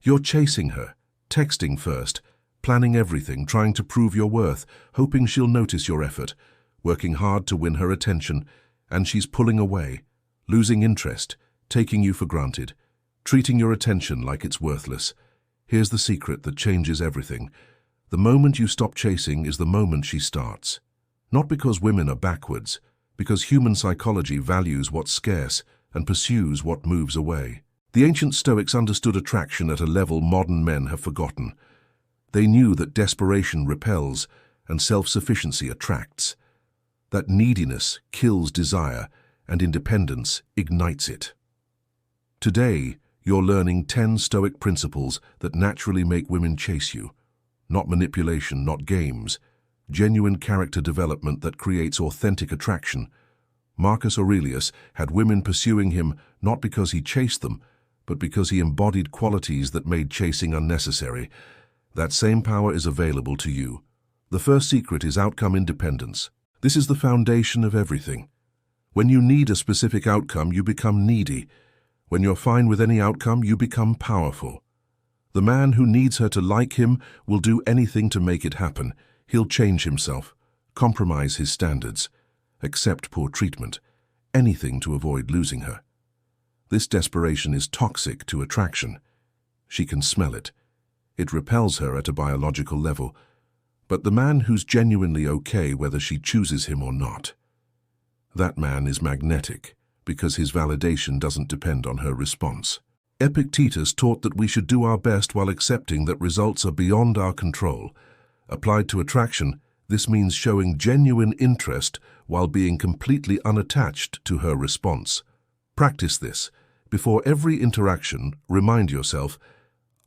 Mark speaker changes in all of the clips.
Speaker 1: You're chasing her, texting first, planning everything, trying to prove your worth, hoping she'll notice your effort, working hard to win her attention, and she's pulling away, losing interest, taking you for granted, treating your attention like it's worthless. Here's the secret that changes everything. The moment you stop chasing is the moment she starts. Not because women are backwards, because human psychology values what's scarce and pursues what moves away. The ancient Stoics understood attraction at a level modern men have forgotten. They knew that desperation repels and self-sufficiency attracts, that neediness kills desire and independence ignites it. Today, you're learning 10 Stoic principles that naturally make women chase you. Not manipulation, not games. Genuine character development that creates authentic attraction. Marcus Aurelius had women pursuing him not because he chased them, but because he embodied qualities that made chasing unnecessary. That same power is available to you. The first secret is outcome independence. This is the foundation of everything. When you need a specific outcome, you become needy. When you're fine with any outcome, you become powerful. The man who needs her to like him will do anything to make it happen. He'll change himself, compromise his standards, accept poor treatment, anything to avoid losing her. This desperation is toxic to attraction. She can smell it. It repels her at a biological level. But the man who's genuinely okay whether she chooses him or not, that man is magnetic because his validation doesn't depend on her response. Epictetus taught that we should do our best while accepting that results are beyond our control. Applied to attraction, this means showing genuine interest while being completely unattached to her response. Practice this. Before every interaction, remind yourself,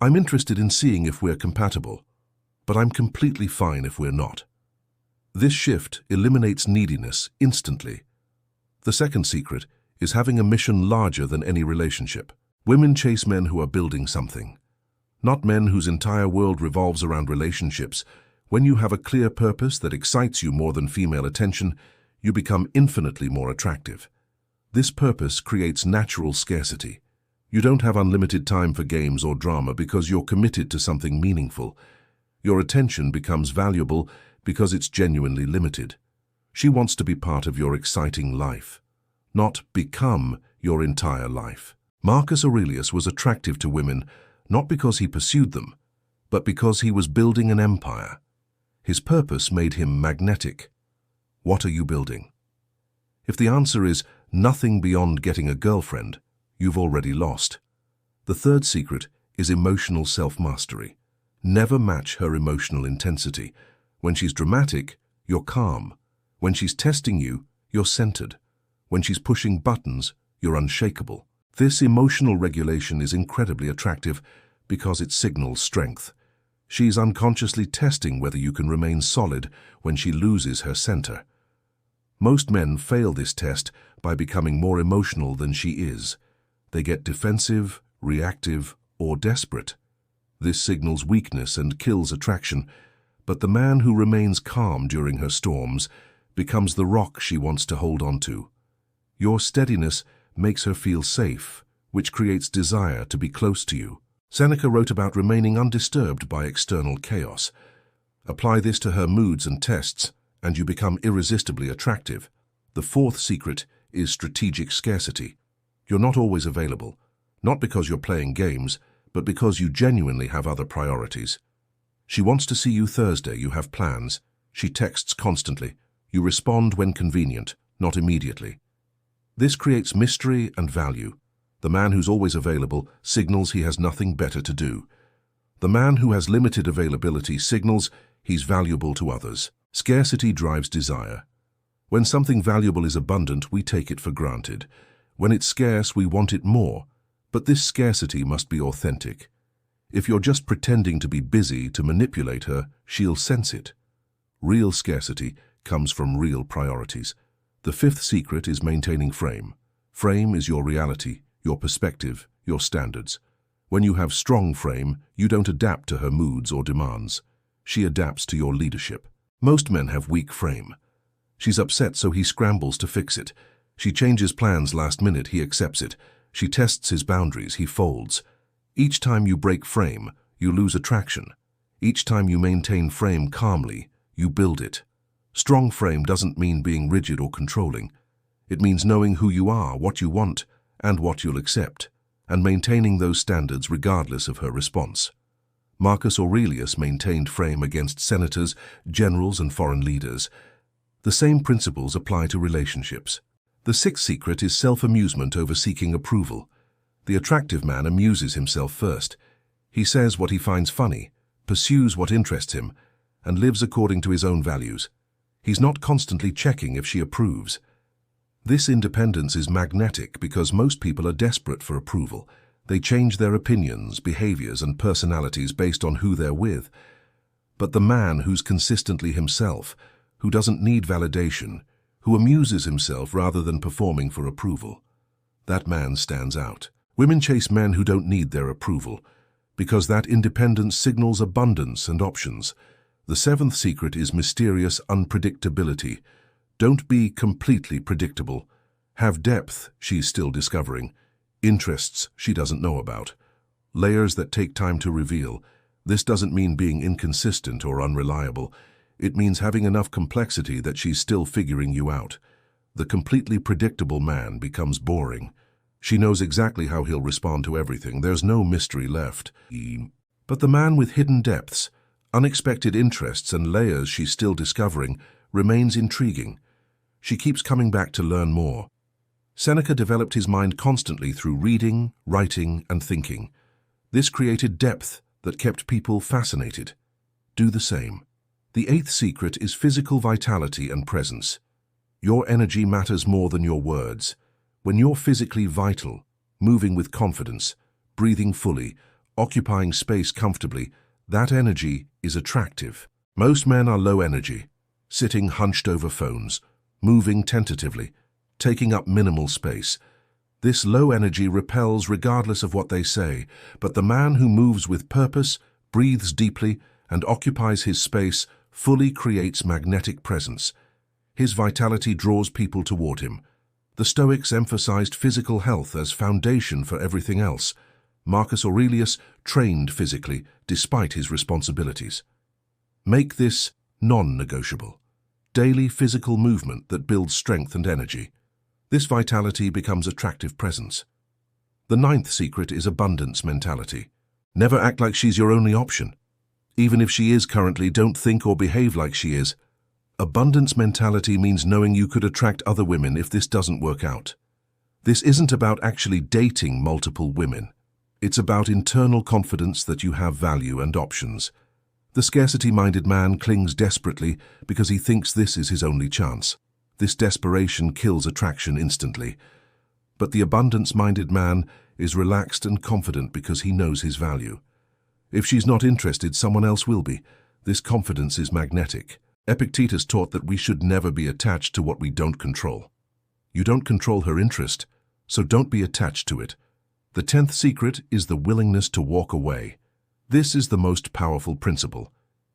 Speaker 1: I'm interested in seeing if we're compatible, but I'm completely fine if we're not. This shift eliminates neediness instantly. The second secret is having a mission larger than any relationship. Women chase men who are building something, not men whose entire world revolves around relationships. When you have a clear purpose that excites you more than female attention, you become infinitely more attractive. This purpose creates natural scarcity. You don't have unlimited time for games or drama because you're committed to something meaningful. Your attention becomes valuable because it's genuinely limited. She wants to be part of your exciting life, not become your entire life. Marcus Aurelius was attractive to women not because he pursued them, but because he was building an empire. His purpose made him magnetic. What are you building? If the answer is nothing beyond getting a girlfriend, you've already lost. The third secret is emotional self-mastery. Never match her emotional intensity. When she's dramatic, you're calm. When she's testing you, you're centered. When she's pushing buttons, you're unshakable. This emotional regulation is incredibly attractive because it signals strength. She's unconsciously testing whether you can remain solid when she loses her center. Most men fail this test by becoming more emotional than she is. They get defensive, reactive, or desperate. This signals weakness and kills attraction, but the man who remains calm during her storms becomes the rock she wants to hold on to. Your steadiness makes her feel safe, which creates desire to be close to you. Seneca wrote about remaining undisturbed by external chaos. Apply this to her moods and tests, and you become irresistibly attractive. The fourth secret is strategic scarcity. You're not always available, not because you're playing games, but because you genuinely have other priorities. She wants to see you Thursday, you have plans. She texts constantly. You respond when convenient, not immediately. This creates mystery and value. The man who's always available signals he has nothing better to do. The man who has limited availability signals he's valuable to others. Scarcity drives desire. When something valuable is abundant, we take it for granted. When it's scarce, we want it more. But this scarcity must be authentic. If you're just pretending to be busy to manipulate her, she'll sense it. Real scarcity comes from real priorities. The fifth secret is maintaining frame. Frame is your reality, your perspective, your standards. When you have strong frame, you don't adapt to her moods or demands. She adapts to your leadership. Most men have weak frame. She's upset, so he scrambles to fix it. She changes plans last minute, he accepts it. She tests his boundaries, he folds. Each time you break frame, you lose attraction. Each time you maintain frame calmly, you build it. Strong frame doesn't mean being rigid or controlling. It means knowing who you are, what you want, and what you'll accept, and maintaining those standards regardless of her response. Marcus Aurelius maintained frame against senators, generals, and foreign leaders. The same principles apply to relationships. The sixth secret is self-amusement over seeking approval. The attractive man amuses himself first. He says what he finds funny, pursues what interests him, and lives according to his own values. He's not constantly checking if she approves. This independence is magnetic because most people are desperate for approval. They change their opinions, behaviors, and personalities based on who they're with. But the man who's consistently himself, who doesn't need validation, who amuses himself rather than performing for approval, that man stands out. Women chase men who don't need their approval, because that independence signals abundance and options. The seventh secret is mysterious unpredictability. Don't be completely predictable. Have depth she's still discovering, interests she doesn't know about, layers that take time to reveal. This doesn't mean being inconsistent or unreliable. It means having enough complexity that she's still figuring you out. The completely predictable man becomes boring. She knows exactly how he'll respond to everything. There's no mystery left. But the man with hidden depths, unexpected interests, and layers she's still discovering remains intriguing. She keeps coming back to learn more. Seneca developed his mind constantly through reading, writing, and thinking. This created depth that kept people fascinated. Do the same. The eighth secret is physical vitality and presence. Your energy matters more than your words. When you're physically vital, moving with confidence, breathing fully, occupying space comfortably, that energy is attractive. Most men are low energy, sitting hunched over phones, moving tentatively, taking up minimal space. This low energy repels regardless of what they say, but the man who moves with purpose, breathes deeply, and occupies his space fully creates magnetic presence. His vitality draws people toward him. The Stoics emphasized physical health as foundation for everything else. Marcus Aurelius trained physically despite his responsibilities. Make this non-negotiable. Daily physical movement that builds strength and energy. This vitality becomes attractive presence. The ninth secret is abundance mentality. Never act like she's your only option. Even if she is currently, don't think or behave like she is. Abundance mentality means knowing you could attract other women if this doesn't work out. This isn't about actually dating multiple women. It's about internal confidence that you have value and options. The scarcity-minded man clings desperately because he thinks this is his only chance. This desperation kills attraction instantly. But the abundance-minded man is relaxed and confident because he knows his value. If she's not interested, someone else will be. This confidence is magnetic. Epictetus taught that we should never be attached to what we don't control. You don't control her interest, so don't be attached to it. The 10th secret is the willingness to walk away. This is the most powerful principle.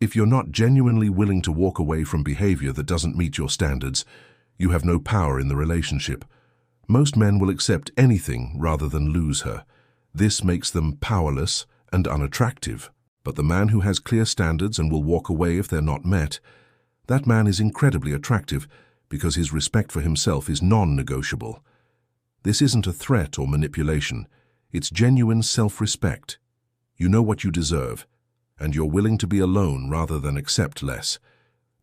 Speaker 1: If you're not genuinely willing to walk away from behavior that doesn't meet your standards, you have no power in the relationship. Most men will accept anything rather than lose her. This makes them powerless and unattractive. But the man who has clear standards and will walk away if they're not met, that man is incredibly attractive because his respect for himself is non-negotiable. This isn't a threat or manipulation. It's genuine self-respect. You know what you deserve, and you're willing to be alone rather than accept less.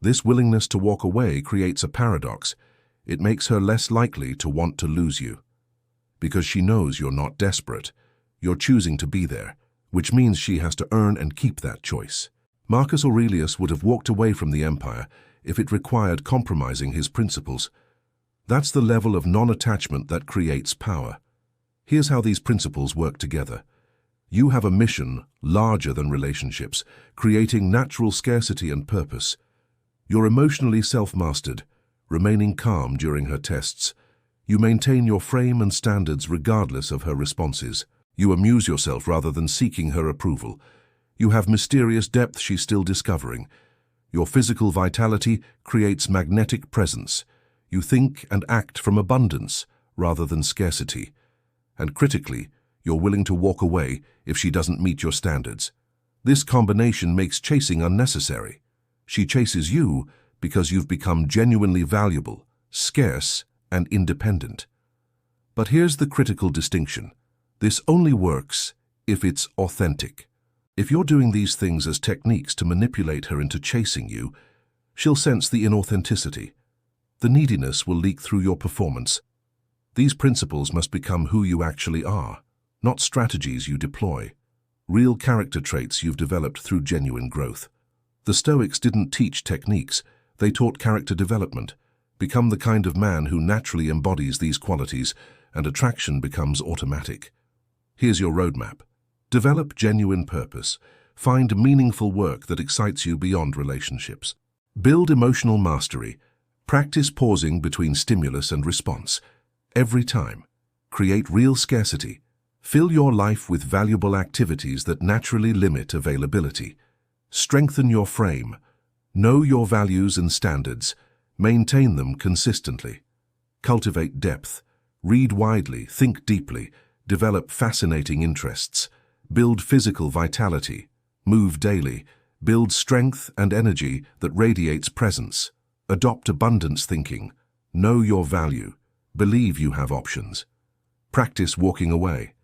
Speaker 1: This willingness to walk away creates a paradox. It makes her less likely to want to lose you. Because she knows you're not desperate. You're choosing to be there, which means she has to earn and keep that choice. Marcus Aurelius would have walked away from the empire if it required compromising his principles. That's the level of non-attachment that creates power. Here's how these principles work together. You have a mission larger than relationships, creating natural scarcity and purpose. You're emotionally self-mastered, remaining calm during her tests. You maintain your frame and standards regardless of her responses. You amuse yourself rather than seeking her approval. You have mysterious depth she's still discovering. Your physical vitality creates magnetic presence. You think and act from abundance rather than scarcity. And critically, you're willing to walk away if she doesn't meet your standards. This combination makes chasing unnecessary. She chases you because you've become genuinely valuable, scarce, and independent. But here's the critical distinction. This only works if it's authentic. If you're doing these things as techniques to manipulate her into chasing you, she'll sense the inauthenticity. The neediness will leak through your performance. These principles must become who you actually are, not strategies you deploy. Real character traits you've developed through genuine growth. The Stoics didn't teach techniques, they taught character development. Become the kind of man who naturally embodies these qualities, and attraction becomes automatic. Here's your roadmap. Develop genuine purpose. Find meaningful work that excites you beyond relationships. Build emotional mastery. Practice pausing between stimulus and response. Every time. Create real scarcity. Fill your life with valuable activities that naturally limit availability. Strengthen your frame. Know your values and standards. Maintain them consistently. Cultivate depth. Read widely, think deeply, develop fascinating interests. Build physical vitality. Move daily. Build strength and energy that radiates presence. Adopt abundance thinking. Know your value. Believe you have options. Practice walking away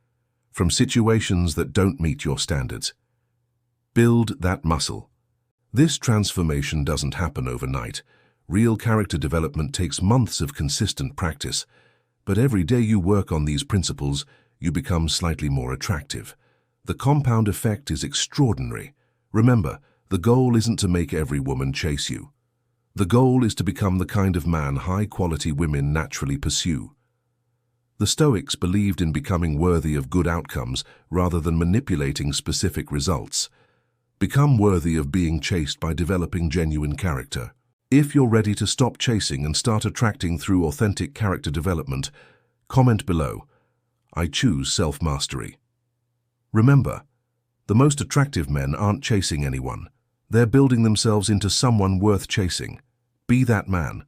Speaker 1: from situations that don't meet your standards. Build that muscle. This transformation doesn't happen overnight. Real character development takes months of consistent practice, but every day you work on these principles, you become slightly more attractive. The compound effect is extraordinary. Remember, the goal isn't to make every woman chase you. The goal is to become the kind of man high-quality women naturally pursue. The Stoics believed in becoming worthy of good outcomes rather than manipulating specific results. Become worthy of being chased by developing genuine character. If you're ready to stop chasing and start attracting through authentic character development, comment below. I choose self-mastery. Remember, the most attractive men aren't chasing anyone. They're building themselves into someone worth chasing. Be that man.